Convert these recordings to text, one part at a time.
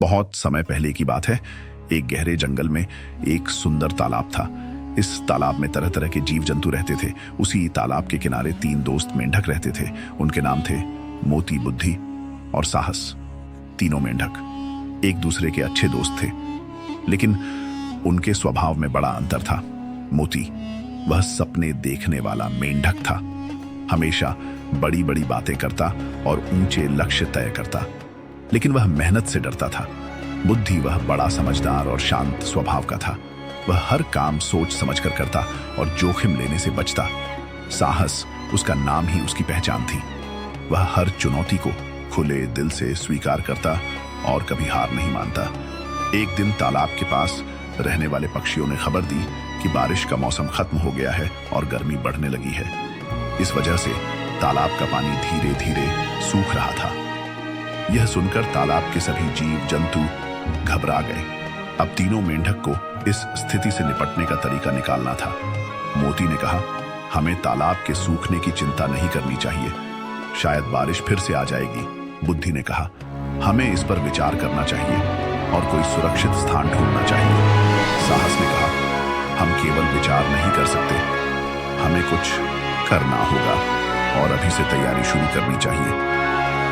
बहुत समय पहले की बात है। एक गहरे जंगल में एक सुंदर तालाब था। इस तालाब में तरह तरह के जीव जंतु रहते थे। उसी तालाब के किनारे 3 दोस्त मेंढक रहते थे। उनके नाम थे मोती, बुद्धि और साहस। तीनों मेंढक एक दूसरे के अच्छे दोस्त थे, लेकिन उनके स्वभाव में बड़ा अंतर था। मोती वह सपने देखने वाला मेंढक था, हमेशा बड़ी बड़ी बातें करता और ऊंचे लक्ष्य तय करता, लेकिन वह मेहनत से डरता था। बुद्धि वह बड़ा समझदार और शांत स्वभाव का था। वह हर काम सोच समझकर करता और जोखिम लेने से बचता। साहस उसका नाम ही उसकी पहचान थी। वह हर चुनौती को खुले दिल से स्वीकार करता और कभी हार नहीं मानता। एक दिन तालाब के पास रहने वाले पक्षियों ने खबर दी कि बारिश का मौसम खत्म हो गया है और गर्मी बढ़ने लगी है। इस वजह से तालाब का पानी धीरे धीरे सूख रहा था। यह सुनकर तालाब के सभी जीव जंतु घबरा गए। अब तीनों मेंढक को इस स्थिति से निपटने का तरीका निकालना था। मोती ने कहा, हमें तालाब के सूखने की चिंता नहीं करनी चाहिए, शायद बारिश फिर से आ जाएगी। बुद्धि ने कहा, हमें इस पर विचार करना चाहिए और कोई सुरक्षित स्थान ढूंढना चाहिए। साहस ने कहा, हम केवल विचार नहीं कर सकते, हमें कुछ करना होगा और अभी से तैयारी शुरू करनी चाहिए।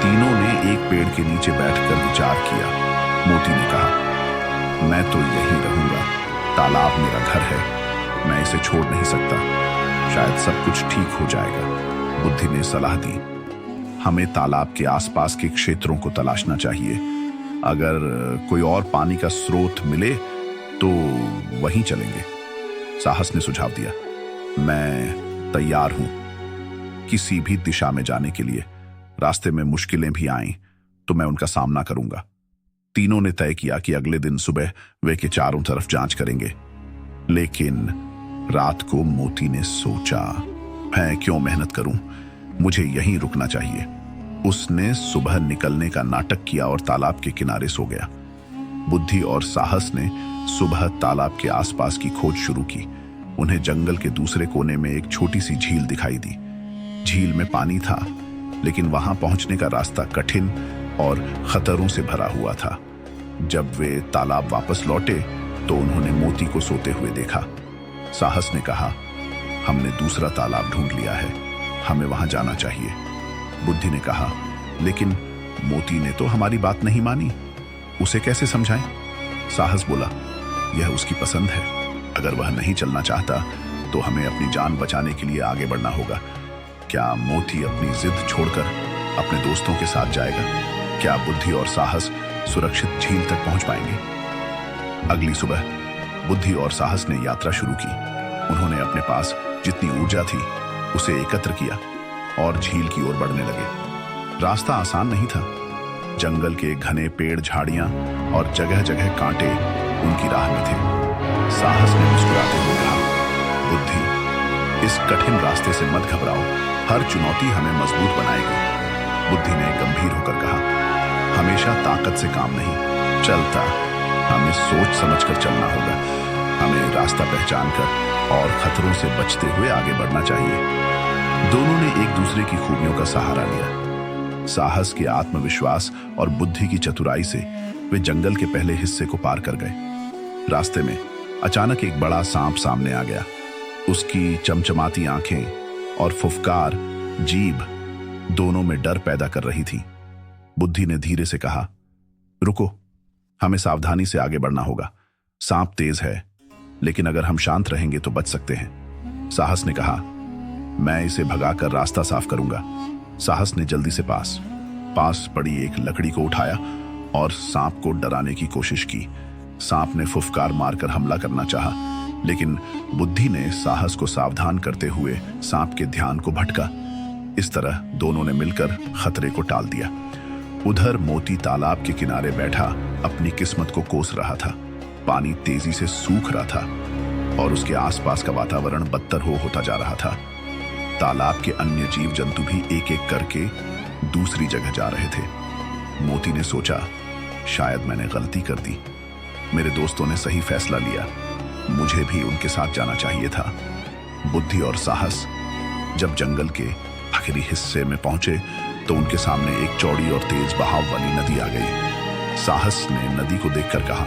तीनों ने एक पेड़ के नीचे बैठकर विचार किया। मोती ने कहा, मैं तो यहीं रहूंगा, तालाब मेरा घर है, मैं इसे छोड़ नहीं सकता, शायद सब कुछ ठीक हो जाएगा। बुद्धि ने सलाह दी, हमें तालाब के आसपास के क्षेत्रों को तलाशना चाहिए, अगर कोई और पानी का स्रोत मिले तो वहीं चलेंगे। साहस ने सुझाव दिया, मैं तैयार हूं किसी भी दिशा में जाने के लिए। रास्ते में मुश्किलें भी आईं तो मैं उनका सामना करूंगा। तीनों ने तय किया कि अगले दिन सुबह वे के चारों तरफ जांच करेंगे। लेकिन रात को मोती ने सोचा, मैं क्यों मेहनत करूं, मुझे यहीं रुकना चाहिए। उसने सुबह निकलने का नाटक किया और तालाब के किनारे सो गया। बुद्धि और साहस ने सुबह तालाब के आसपास की खोज शुरू की। उन्हें जंगल के दूसरे कोने में एक छोटी सी झील दिखाई दी। झील में पानी था, लेकिन वहां पहुंचने का रास्ता कठिन और खतरों से भरा हुआ था। जब वे तालाब वापस लौटे तो उन्होंने मोती को सोते हुए देखा। साहस ने कहा, हमने दूसरा तालाब ढूंढ लिया है, हमें वहां जाना चाहिए। बुद्धि ने कहा, लेकिन मोती ने तो हमारी बात नहीं मानी, उसे कैसे समझाएं? साहस बोला, यह उसकी पसंद है, अगर वह नहीं चलना चाहता तो हमें अपनी जान बचाने के लिए आगे बढ़ना होगा। क्या मोती अपनी जिद छोड़कर अपने दोस्तों के साथ जाएगा? क्या बुद्धि और साहस सुरक्षित झील तक पहुंच पाएंगे? अगली सुबह बुद्धि और साहस ने यात्रा शुरू की। उन्होंने अपने पास जितनी ऊर्जा थी उसे एकत्र किया और झील की ओर बढ़ने लगे। रास्ता आसान नहीं था। जंगल के घने पेड़, झाड़ियां और जगह जगह कांटे उनकी राह में थे। साहस ने मुस्कुराते हुए कहा, बुद्धि, इस कठिन रास्ते से मत घबराओ, हर चुनौती हमें मजबूत बनाएगी। बुद्धि ने गंभीर होकर कहा, हमेशा ताकत से काम नहीं चलता, हमें सोच समझकर चलना होगा। हमें रास्ता पहचान कर और खतरों से बचते हुए आगे बढ़ना चाहिए। दोनों ने एक दूसरे की खूबियों का सहारा लिया। साहस के आत्मविश्वास और बुद्धि की चतुराई से वे जंगल के पहले हिस्से को पार कर गए। रास्ते में अचानक एक बड़ा सांप सामने आ गया। उसकी चमचमाती आंखें और फुफकार जीभ दोनों में डर पैदा कर रही थी। बुद्धि ने धीरे से कहा, रुको, हमें सावधानी से आगे बढ़ना होगा। सांप तेज है, लेकिन अगर हम शांत रहेंगे तो बच सकते हैं। साहस ने कहा, मैं इसे भगाकर रास्ता साफ करूंगा। साहस ने जल्दी से पास पड़ी एक लकड़ी को उठाया और सांप को डराने की कोशिश की। सांप ने फुफकार मारकर हमला करना चाहा, लेकिन बुद्धि ने साहस को सावधान करते हुए सांप के ध्यान को भटका। इस तरह दोनों ने मिलकर खतरे को टाल दिया। उधर मोती तालाब के किनारे बैठा अपनी किस्मत को कोस रहा था। पानी तेजी से सूख रहा था और उसके आसपास का वातावरण बदतर होता जा रहा था। तालाब के अन्य जीव जंतु भी एक एक करके दूसरी जगह जा रहे थे। मोती ने सोचा, शायद मैंने गलती कर दी, मेरे दोस्तों ने सही फैसला लिया, मुझे भी उनके साथ जाना चाहिए था। बुद्धि और साहस जब जंगल के आखिरी हिस्से में पहुंचे तो उनके सामने एक चौड़ी और तेज बहाव वाली नदी आ गई। साहस ने नदी को देखकर कहा,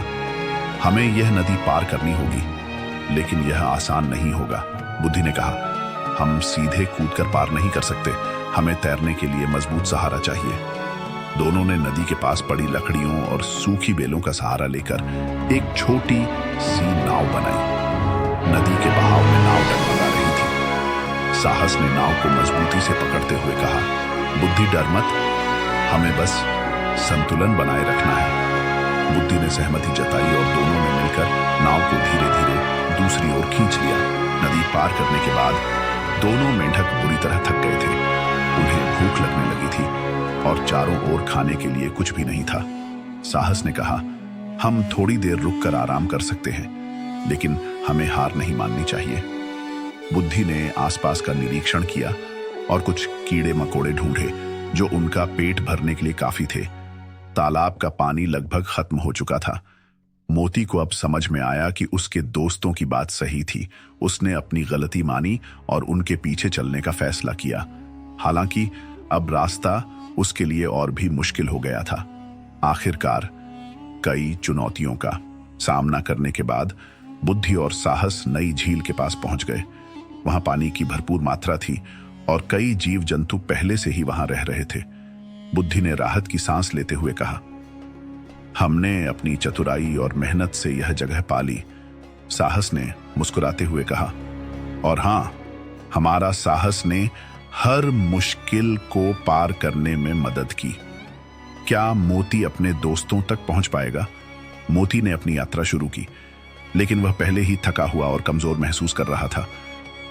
हमें यह नदी पार करनी होगी, लेकिन यह आसान नहीं होगा। बुद्धि ने कहा, हम सीधे कूदकर पार नहीं कर सकते, हमें तैरने के लिए मजबूत सहारा चाहिए। दोनों ने नदी के पास पड़ी लकड़ियों और सूखी बेलों का सहारा लेकर एक छोटी सी नाव बनाई। नदी के बहाव में नाव डगमगा रही थी। साहस ने नाव को मजबूती से पकड़ते हुए कहा, बुद्धि डर मत, हमें बस संतुलन बनाए रखना है। बुद्धि ने सहमति जताई और दोनों ने मिलकर नाव को धीरे धीरे दूसरी ओर खींच लिया। नदी पार करने के बाद दोनों मेंढक बुरी तरह थक गए थे। उन्हें भूख लगने लगी थी और चारों ओर खाने के लिए कुछ भी नहीं था। साहस ने कहा, हम थोड़ी देर रुककर आराम कर सकते हैं, लेकिन हमें हार नहीं माननी चाहिए। बुद्धि ने आसपास का निरीक्षण किया और कुछ कीड़े मकोड़े ढूंढे जो उनका पेट भरने के लिए काफी थे। तालाब का पानी लगभग खत्म हो चुका था। मोती को अब समझ में आया कि उसके दोस्तों की बात सही थी। उसने अपनी गलती मानी और उनके पीछे चलने का फैसला किया। हालांकि अब रास्ता उसके लिए और भी मुश्किल हो गया था। आखिरकार कई चुनौतियों का सामना करने के बाद बुद्धि और साहस नई झील के पास पहुंच गए। वहां पानी की भरपूर मात्रा थी और कई जीव जंतु पहले से ही वहां रह रहे थे। बुद्धि ने राहत की सांस लेते हुए कहा, हमने अपनी चतुराई और मेहनत से यह जगह पाली। साहस ने मुस्कुराते हुए कहा, और हां, हमारा साहस ने हर मुश्किल को पार करने में मदद की। क्या मोती अपने दोस्तों तक पहुंच पाएगा? मोती ने अपनी यात्रा शुरू की, लेकिन वह पहले ही थका हुआ और कमजोर महसूस कर रहा था।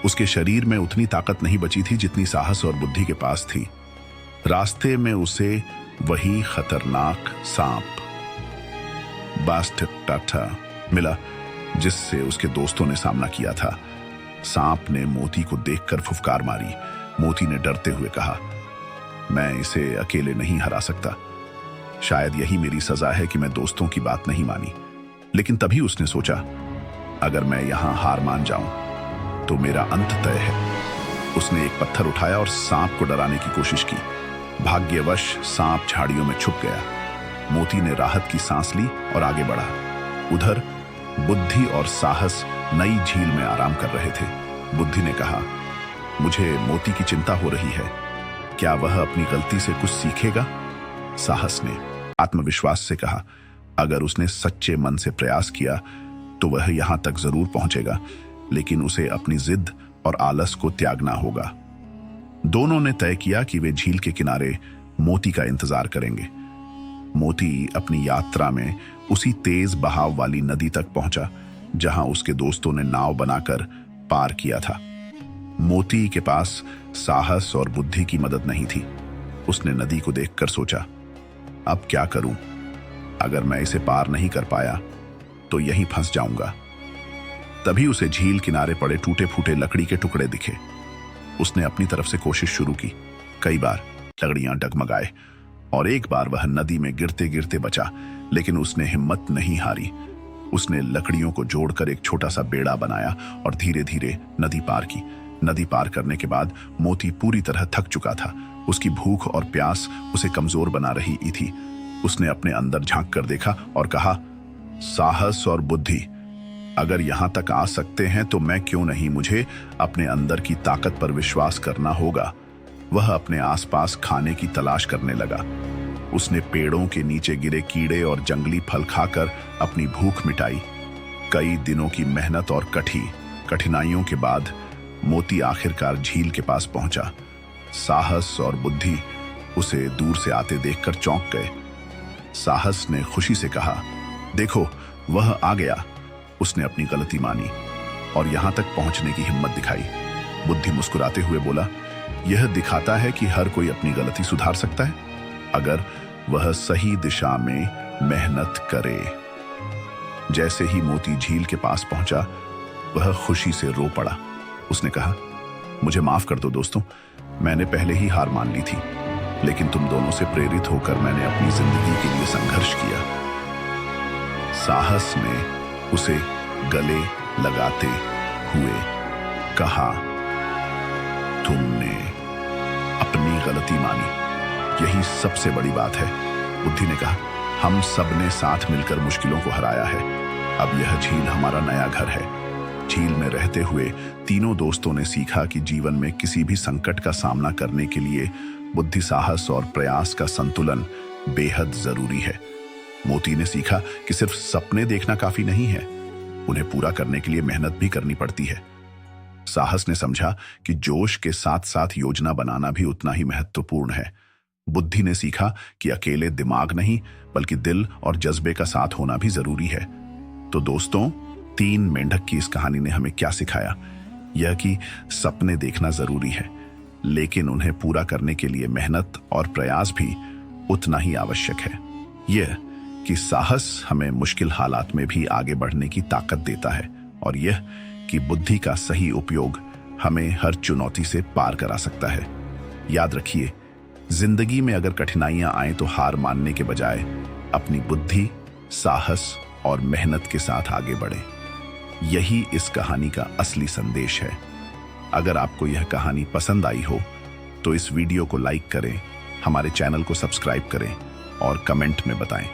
उसके शरीर में उतनी ताकत नहीं बची थी जितनी साहस और बुद्धि के पास थी। रास्ते में उसे वही खतरनाक सांप बास्टेटा मिला जिससे उसके दोस्तों ने सामना किया था। सांप ने मोती को देखकर फुफकार मारी। मोती ने डरते हुए कहा, मैं इसे अकेले नहीं हरा सकता। शायद यही मेरी सजा है कि मैं दोस्तों की बात नहीं मानी। लेकिन तभी उसने सोचा, अगर मैं यहां हार मान जाऊं तो मेरा अंत तय है। उसने एक पत्थर उठाया और सांप को डराने की कोशिश की। भाग्यवश सांप झाड़ियों में छुप गया। मोती ने राहत की सांस ली और आगे बढ़ा। उधर बुद्धि और साहस नई झील में आराम कर रहे थे। बुद्धि ने कहा, मुझे मोती की चिंता हो रही है, क्या वह अपनी गलती से कुछ सीखेगा? साहस ने आत्मविश्वास से कहा, अगर उसने सच्चे मन से प्रयास किया तो वह यहां तक जरूर पहुंचेगा, लेकिन उसे अपनी जिद और आलस को त्यागना होगा। दोनों ने तय किया कि वे झील के किनारे मोती का इंतजार करेंगे। मोती अपनी यात्रा में उसी तेज बहाव वाली नदी तक पहुंचा जहां उसके दोस्तों ने नाव बनाकर पार किया था। मोती के पास साहस और बुद्धि की मदद नहीं थी। उसने नदी को देखकर सोचा, अब क्या करूं? अगर मैं इसे पार नहीं कर पाया तो यहीं फंस जाऊंगा। तभी उसे झील किनारे पड़े टूटे फूटे लकड़ी के टुकड़े दिखे। उसने अपनी तरफ से कोशिश शुरू की। कई बार लकड़ियां डगमगाए और एक बार वह नदी में गिरते गिरते बचा, लेकिन उसने हिम्मत नहीं हारी। उसने लकड़ियों को जोड़कर एक छोटा सा बेड़ा बनाया और धीरे धीरे नदी पार की। नदी पार करने के बाद मोती पूरी तरह थक चुका था। उसकी भूख और प्यास उसे कमजोर बना रही थी। उसने अपने अंदर झांक कर देखा और कहा, साहस और बुद्धि अगर यहां तक आ सकते हैं तो मैं क्यों नहीं? मुझे अपने अंदर की ताकत पर विश्वास करना होगा। वह अपने आसपास खाने की तलाश करने लगा। उसने पेड़ों के नीचे गिरे कीड़े और जंगली फल खाकर अपनी भूख मिटाई। कई दिनों की मेहनत और कठिनाइयों के बाद मोती आखिरकार झील के पास पहुंचा। साहस और बुद्धि उसे दूर से आते देखकर चौंक गए। साहस ने खुशी से कहा, देखो वह आ गया। उसने अपनी गलती मानी और यहां तक पहुंचने की हिम्मत दिखाई। बुद्धि मुस्कुराते हुए बोला, यह दिखाता है कि हर कोई अपनी गलती सुधार सकता है अगर वह सही दिशा में मेहनत करे। जैसे ही मोती झील के पास पहुंचा, वह खुशी से रो पड़ा। उसने कहा, मुझे माफ कर दो दोस्तों, मैंने पहले ही हार मान ली थी, लेकिन तुम दोनों से प्रेरित होकर मैंने अपनी जिंदगी के लिए संघर्ष किया। साहस ने उसे गले लगाते हुए कहा, तुमने अपनी गलती मानी, यही सबसे बड़ी बात है। बुद्धि ने कहा, हम सब ने साथ मिलकर मुश्किलों को हराया है। अब यह झील हमारा नया घर है। झील में रहते हुए तीनों दोस्तों ने सीखा कि जीवन में किसी भी संकट का सामना करने के लिए बुद्धि, साहस और प्रयास का संतुलन बेहद जरूरी है। मोती ने सीखा कि सिर्फ सपने देखना काफी नहीं है, उन्हें पूरा करने के लिए मेहनत भी करनी पड़ती है। साहस ने समझा कि जोश के साथ साथ योजना बनाना भी उतना ही महत्वपूर्ण है। बुद्धि ने सीखा कि अकेले दिमाग नहीं बल्कि दिल और जज्बे का साथ होना भी जरूरी है। तो दोस्तों, 3 मेंढक की इस कहानी ने हमें क्या सिखाया? यह कि सपने देखना जरूरी है, लेकिन उन्हें पूरा करने के लिए मेहनत और प्रयास भी उतना ही आवश्यक है। यह कि साहस हमें मुश्किल हालात में भी आगे बढ़ने की ताकत देता है, और यह कि बुद्धि का सही उपयोग हमें हर चुनौती से पार करा सकता है। याद रखिए, जिंदगी में अगर कठिनाइयां आए तो हार मानने के बजाय अपनी बुद्धि, साहस और मेहनत के साथ आगे बढ़े। यही इस कहानी का असली संदेश है। अगर आपको यह कहानी पसंद आई हो तो इस वीडियो को लाइक करें, हमारे चैनल को सब्सक्राइब करें और कमेंट में बताएं।